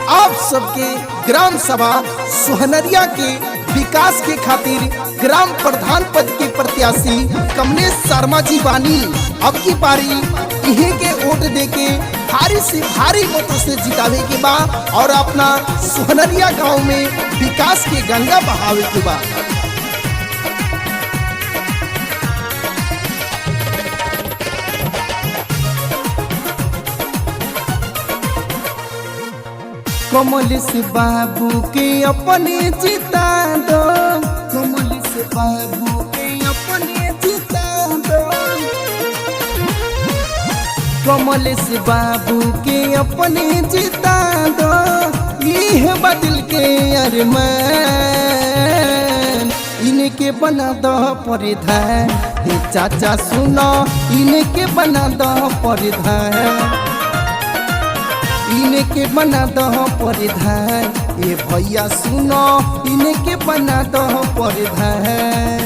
आप सबके ग्राम सभा सोहनरिया के विकास के खातिर ग्राम प्रधान पद के प्रत्याशी कमलेश शर्मा जी बानी। अब की पारी इहे के वोट देके भारी से भारी मतों से जितावे के बा और अपना सोहनरिया गांव में विकास के गंगा बहावे के बा। कमलेश बाबू के अपने जिता दो, कमलेश बाबू के अपने जिता दो, कमलेश बाबू के अपने जिता दो। यह बदल के अरमान इनके बना दो परिधान। हे चाचा सुनो इनके बना दो परिधान, इनके बना दो परिधान। ये भैया सुनो इनके बना दो परिधान।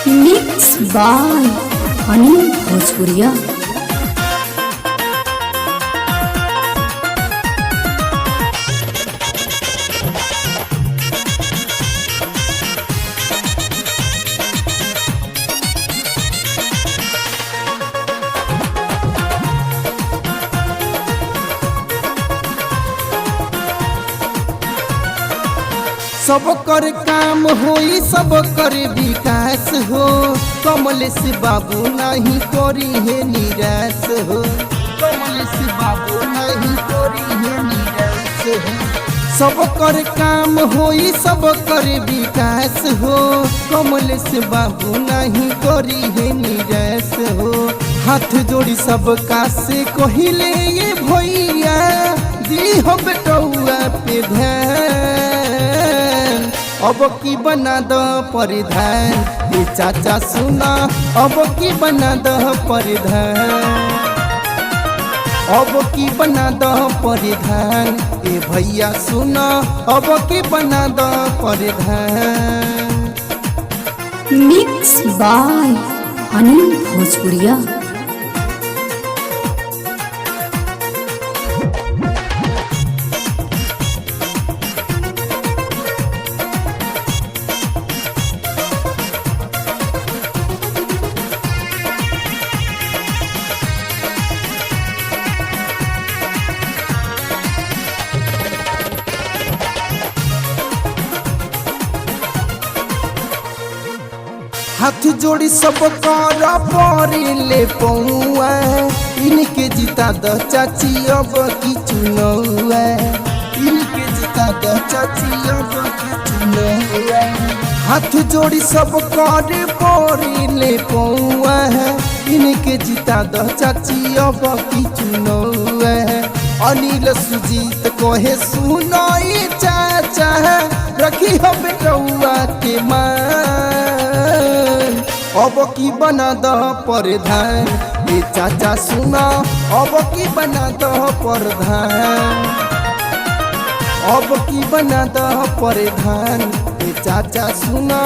मिक्स बाय अनिल भोजपुरिया। सब कर काम होई सब कर विकास हो। कमलेश बाबू नहीं करी है निराश हो, कमलेश बाबू नहीं करी है निराश हो। सब कर काम होई सब कर विकास हो। कमलेश बाबू नहीं करी है निराश हो। हाथ जोड़ी सब का से कहिले ये भैया दी हो बेटौआ पे ध्यान। अब की बना दो परिधान। ये चाचा सुना अब की बना दो परिधान, अब की बना दो परिधान। ये भैया सुना अब की बना दो परिधान। मिक्स बाय अनिल भोजपुरिया। हाथ जोड़ी सब कर परे ले पौआ। इनके जिता द चाची अब की चुनौआ, इनके जिता द चाची अब की चुनौआ। हाथ जोड़ी सब कर परे ले पौआ। इनके जिता द चाची अब की चुनौआ। अनिल सुजीत कहे सुनो ये चाचा रखी हो बेटौआ के मान। अब की बना दो परिधान। ये चाचा सुना अब की बना दो परिधान, अब की बना दो परिधान। ये चाचा सुना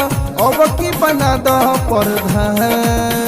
अब की बना दो परिधान।